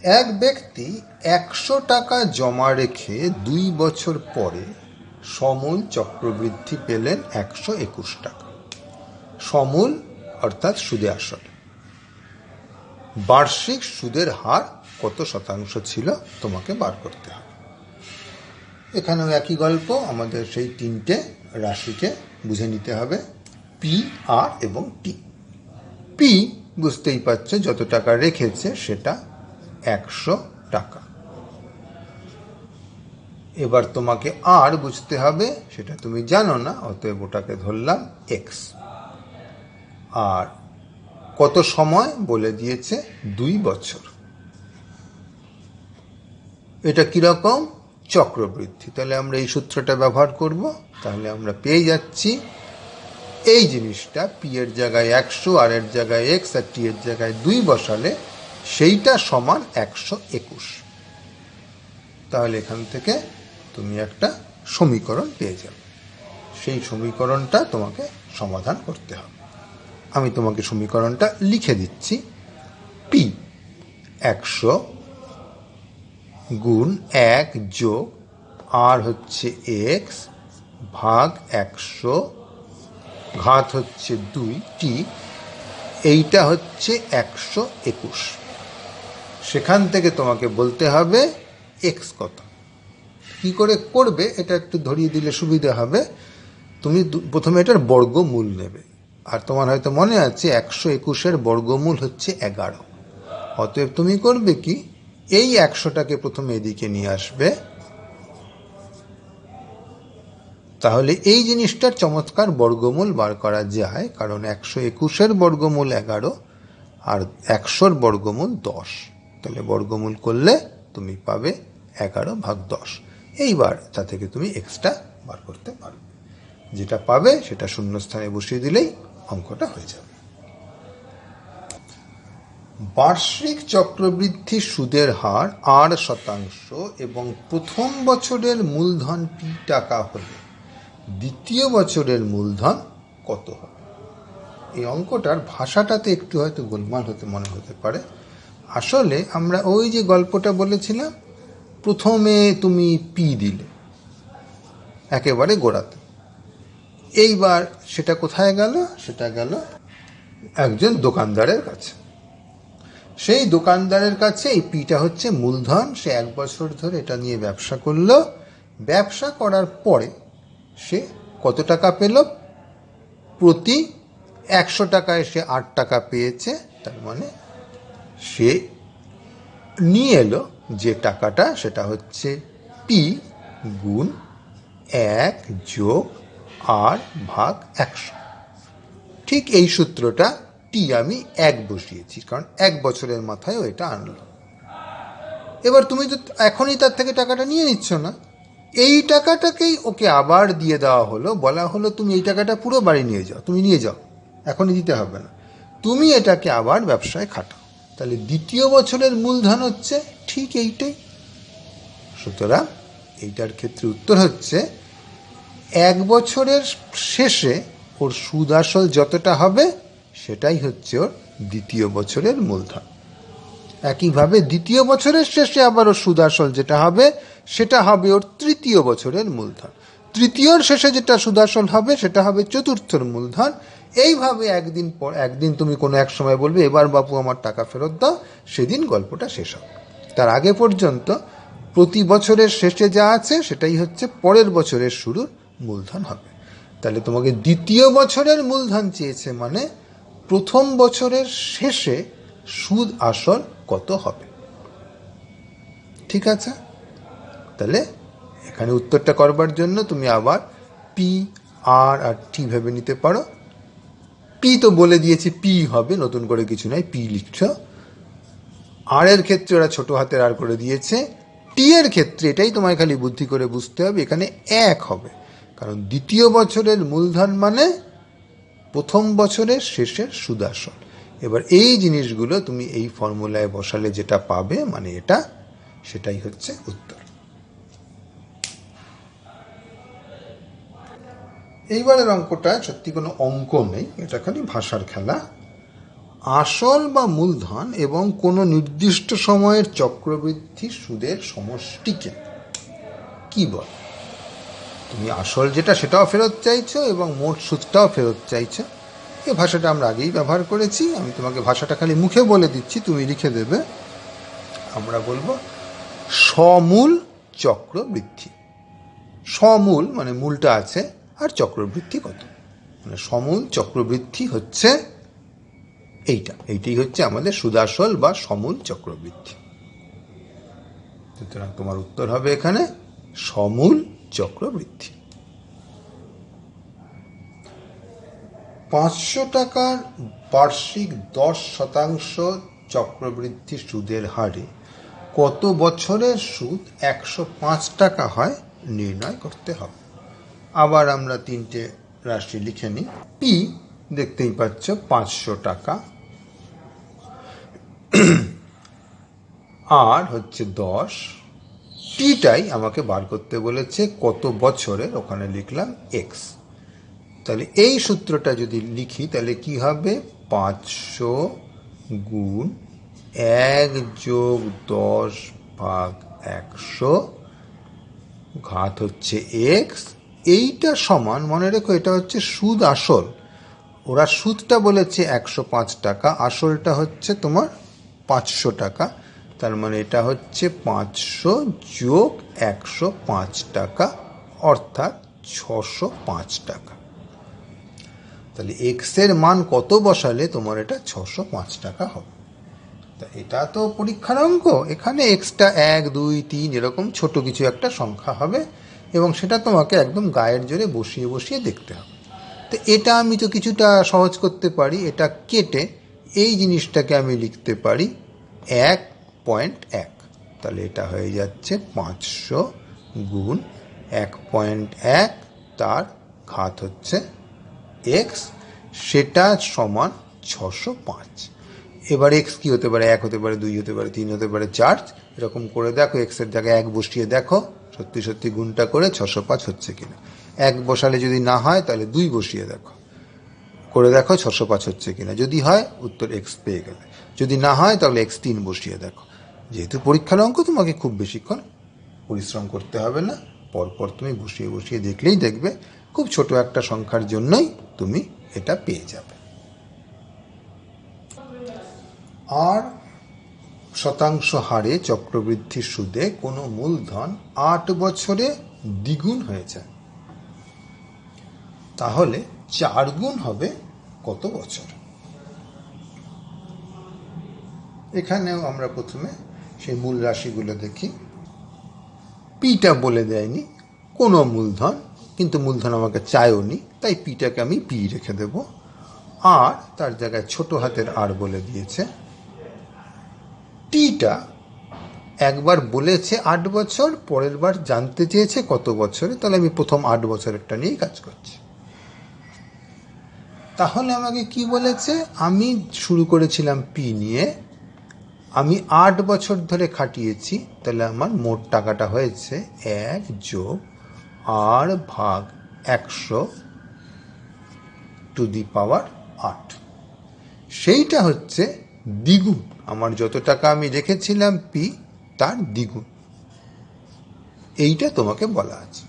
এক ব্যক্তি 100 টাকা জমা রেখে 2 বছর পরে সমূল চক্রবৃদ্ধি পেলেন 121 টাকা। সমূল অর্থাৎ সুদে আসল। বার্ষিক সুদের হার কত শতাংশ ছিল তোমাকে বার করতে হবে। এখানেও একই গল্প, আমাদের সেই 3টে রাশিকে বুঝে নিতে হবে, পি, আর এবং টি। পি বুঝতেই পারছো, যত টাকা রেখেছে সেটা 100 টাকা। এবার তোমাকে আর বুঝতে হবে, সেটা তুমি জানো না, অতএব ওটাকে ধরলাম এক্স। আর কত সময় বলে দিয়েছে, 2 বছর। এটা কিরকম? চক্রবৃদ্ধি। তাহলে আমরা এই সূত্রটা ব্যবহার করব। তাহলে আমরা পেয়ে যাচ্ছি এই জিনিসটা, পি এর জায়গায় 100, আর এর জায়গায় এক্স, আর টি এর জায়গায় 2 বসালে সেইটা সমান 121। তাহলে এখান থেকে তুমি একটা সমীকরণ পেয়ে যাবে। সেই সমীকরণটা তোমাকে সমাধান করতে হবে। আমি তোমাকে সমীকরণটা লিখে দিচ্ছি। পি 100 গুণ 1 যোগ আর হচ্ছে এক্স ভাগ 100 ঘাত হচ্ছে 2 টি, এইটা হচ্ছে 121। সেখান থেকে তোমাকে বলতে হবে এক্স কত। কি করে করবে এটা একটু ধরিয়ে দিলে সুবিধা হবে। তুমি প্রথমে এটার বর্গমূল নেবে, আর তোমার হয়তো মনে আছে 121-এর বর্গমূল হচ্ছে 11। অতএব তুমি করবে কি, এই 100টাকে প্রথমে এদিকে নিয়ে আসবে। তাহলে এই জিনিসটার চমৎকার বর্গমূল বার করা যায়, কারণ 121-এর বর্গমূল 11 আর 100-র বর্গমূল 10। তাহলে বর্গমূল করলে তুমি পাবে 11/10। এইবার তা থেকে তুমি এক্সটা বার করতে পারবে। যেটা পাবে সেটা শূন্যস্থানে বসিয়ে দিলেই অঙ্কটা হয়ে যাবে। বার্ষিক চক্রবৃদ্ধি সুদের হার 8% এবং প্রথম বছরের মূলধন পি টাকা হলে দ্বিতীয় বছরের মূলধন কত হবে? এই অঙ্কটার ভাষাটাতে একটু হয়তো গোলমাল মনে হতে পারে। আসলে আমরা ওই যে গল্পটা বলেছিলাম, প্রথমে তুমি পি দিলে একেবারে গোড়াতে, এইবার সেটা কোথায় গেল? সেটা গেল একজন দোকানদারের কাছে। সেই দোকানদারের কাছে এই পিটা হচ্ছে মূলধন। সে 1 বছর ধরে এটা নিয়ে ব্যবসা করলো। ব্যবসা করার পরে সে কত টাকা পেল? প্রতি 100 টাকায় সে 8 টাকা পেয়েছে। তার মানে সে নিয়ে এলো যে টাকাটা, সেটা হচ্ছে পি গুণ 1 যোগ আর ভাগ 100। ঠিক এই সূত্রটা টি আমি 1 বসিয়েছি, কারণ 1 বছরের মাথায় ও এটা আনলো। এবার তুমি তো এখনই তার থেকে টাকাটা নিয়ে নিচ্ছ না, এই টাকাটাকেই ওকে আবার দিয়ে দেওয়া হলো। বলা হলো তুমি এই টাকাটা পুরো বাড়ি নিয়ে যাও, তুমি নিয়ে যাও, এখনই দিতে হবে না, তুমি এটাকে আবার ব্যবসায় খাটাও। তাহলে দ্বিতীয় বছরের মূলধন হচ্ছে ঠিক এইটাই। সুতরাং এইটার ক্ষেত্রে উত্তর হচ্ছে 1 বছরের শেষে ওর সুদ আসল যতটা হবে সেটাই হচ্ছে ওর দ্বিতীয় বছরের মূলধন। একইভাবে দ্বিতীয় বছরের শেষে আবার ওর সুদ আসল যেটা হবে সেটা হবে ওর তৃতীয় বছরের মূলধন। তৃতীয়র শেষে যেটা সুদ আসল হবে সেটা হবে চতুর্থর মূলধন। এইভাবে একদিন তুমি কোনো এক সময় বলবে এবার বাপু আমার টাকা ফেরত দাও, সেদিন গল্পটা শেষ হবে। তার আগে পর্যন্ত প্রতি বছরের শেষে যা আছে সেটাই হচ্ছে পরের বছরের শুরুর মূলধন হবে। তাহলে তোমাকে দ্বিতীয় বছরের মূলধন চেয়েছে, মানে প্রথম বছরের শেষে সুদ আসল কত হবে। ঠিক আছে? তাহলে এখানে উত্তরটা করবার জন্য তুমি আবার পি, আর আর টি ভেবে নিতে পারো। পি তো বলে দিয়েছি পি হবে, নতুন করে কিছু নাই, পি লিখছ। আর এর ক্ষেত্রে ওরা ছোট হাতের আর করে দিয়েছে। টি এর ক্ষেত্রে এটাই তোমায় খালি বুদ্ধি করে বুঝতে হবে, এখানে 1 হবে, কারণ দ্বিতীয় বছরের মূলধন মানে প্রথম বছরের শেষের সুদ আসল। এবার এই জিনিসগুলো তুমি এই ফর্মুলায় বসালে যেটা পাবে, মানে এটা, সেটাই হচ্ছে উত্তর। এইবারের অঙ্কটা সত্যি কোনো অঙ্ক নেই, এটা খালি ভাষার খেলা। আসল বা মূলধন এবং কোনো নির্দিষ্ট সময়ের চক্রবৃদ্ধি সুদের সমষ্টিকে কি বলে? তুমি আসল যেটা সেটাও ফেরত চাইছো এবং মোট সুদটাও ফেরত চাইছো। এই ভাষাটা আমরা আগেই ব্যবহার করেছি, আমি তোমাকে ভাষাটা খালি মুখে বলে দিচ্ছি, তুমি লিখে দেবে। আমরা বলবো সমূল চক্রবৃদ্ধি। সমূল মানে মূলটা আছে আর চক্রবৃদ্ধি কত, মানে সমূল চক্রবৃদ্ধি হচ্ছে এইটাই হচ্ছে আমাদের সুদাসল বা সমূল চক্রবৃদ্ধি। সুতরাং তোমার উত্তর হবে এখানে সমূল চক্রবৃদ্ধি। 500 টাকার বার্ষিক 10% চক্রবৃদ্ধি সুদের হারে কত বছরের সুদ 105 টাকা হয় নির্ণয় করতে হবে। আবার আমরা তিনটে রাশি লিখে নিই। পি দেখতেই পাচ্ছ 500 টাকা, আর হচ্ছে 10, টিটাই আমাকে বার করতে বলেছে কত বছরের, ওখানে লিখলাম এক্স। তাহলে এই সূত্রটা যদি লিখি তাহলে কি হবে, 500 গুণ 1 যোগ 10 ভাগ 100 ঘাত হচ্ছে এক্স। এইটা সমান, মনে রেখো এটা হচ্ছে সুদ আসল, ওরা সুদটা বলেছে 105 টাকা, আসলটা হচ্ছে তোমার 500 টাকা, তার মানে এটা হচ্ছে 500 যোগ 105 টাকা অর্থাৎ 605 টাকা। তাহলে এক্সের মান কত বসালে তোমার এটা 605 টাকা হবে। তা এটা তো পরীক্ষার অঙ্ক, এখানে এক্সটা 1 2 3 এরকম ছোট কিছু একটা সংখ্যা হবে এবং সেটা তোমাকে একদম গায়ের জোরে বসিয়ে বসিয়ে দেখতে হবে। তো এটা আমি তো কিছুটা সহজ করতে পারি, এটা কেটে এই জিনিসটাকে আমি লিখতে পারি 1.1, তাহলে এটা হয়ে যাচ্ছে 500 গুণ 1.1 তার ঘাত হচ্ছে এক্স, সেটা সমান 605। এবার এক্স কি হতে পারে, 1 হতে পারে, 2 হতে পারে, 3 হতে পারে, 4, এরকম করে দেখো এক্সের জায়গায় 1 বসিয়ে দেখো সত্যি সত্যি গুণটা করে 605 হচ্ছে কিনা। 1 বসালে যদি না হয় তাহলে 2 বসিয়ে দেখো, করে দেখো 605 হচ্ছে কিনা, যদি হয় উত্তর এক্স পেয়ে গেলে, যদি না হয় তাহলে x3 বসিয়ে দেখো। যেহেতু পরীক্ষার অঙ্ক তোমাকে খুব বেশিক্ষণ পরিশ্রম করতে হবে না, পরপর তুমি বসিয়ে বসিয়ে দেখলেই দেখবে খুব ছোট একটা সংখ্যার জন্যই তুমি এটা পেয়ে যাবে। আর শতাংশ হারে চক্রবৃদ্ধি সুদে কোনো মূলধন 8 বছরে দ্বিগুণ হয়ে যায়, তাহলে 4 গুণ হবে কত বছর? এখানেও আমরা প্রথমে সেই মূল রাশিগুলো দেখি। পিটা বলে দেয়নি, কোনো মূলধন, কিন্তু মূলধন আমাকে চায়ও নি, তাই পিটাকে আমি পি রেখে দেব, আর তার জায়গায় ছোট হাতের আর বলে দিয়েছে। টিটা একবার বলেছে 8 বছর, পরের বার জানতে চেয়েছে কত বছরে, তাহলে আমি প্রথম 8 বছরেরটা নিয়েই কাজ করছি। তাহলে আমাকে কি বলেছে, আমি শুরু করেছিলাম পি নিয়ে, আমি 8 বছর ধরে খাটিয়েছি, তাহলে আমার মোট টাকাটা হয়েছে 1 যোগ আর ভাগ 100 টু দি পাওয়ার 8, সেইটা হচ্ছে দ্বিগুণ, আমার যত টাকা আমি রেখেছিলাম পি তার দ্বিগুণ, এইটা তোমাকে বলা আছে।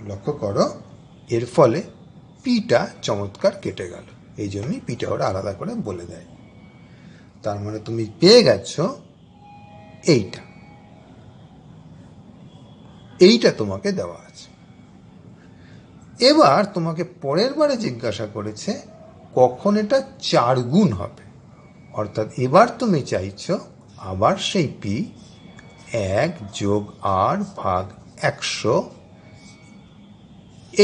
লক্ষ্য করো, এর ফলে পিটা চমৎকার কেটে গেল, এই জন্যই পিটা ওরা আলাদা করে বলে দেয়। তার মানে তুমি পেয়ে গেছো এইটা তোমাকে দেওয়া আছে। এবার তোমাকে পরের বারে জিজ্ঞাসা করেছে কখন এটা 4 গুণ হবে, অর্থাৎ এবার তুমি চাইছো আবার সেই পি 1 যোগ আর ভাগ 100,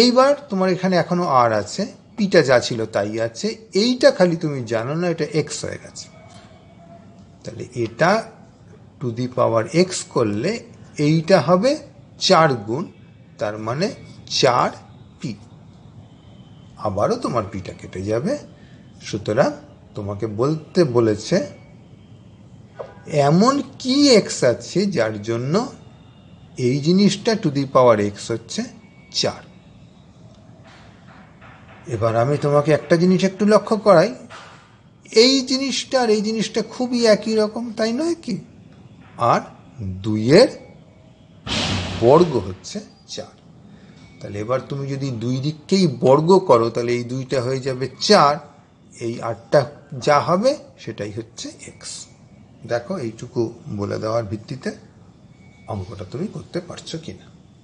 এইবার তোমার এখানে এখনো আর আছে, পিটা যা ছিল তাই আছে, এইটা খালি তুমি জানো না এটা এক্স হয়ে গেছে, তাহলে এটা টু দি পাওয়ার এক্স করলে এইটা হবে 4 গুণ, তার মানে 4 পি, আবারও তোমার পিটা কেটে যাবে। সুতরাং তোমাকে বলতে বলেছে এমন কি এক্স আছে যার জন্য এই জিনিসটা টু দি পাওয়ার এক্স হচ্ছে 4। এবার আমি তোমাকে একটা জিনিস একটু লক্ষ্য করাই, এই জিনিসটা আর এই জিনিসটা খুবই একই রকম, তাই নয় কি? আর 2-এর বর্গ হচ্ছে 4। তাহলে এবার তুমি যদি 2 দিককেই বর্গ করো তাহলে এই 2টা হয়ে যাবে 4, এই 8টা যা হবে সেটাই হচ্ছে এক্স। দেখো এইটুকু বলে দেওয়ার ভিত্তিতে অঙ্কটা তুমি করতে পারছো কিনা।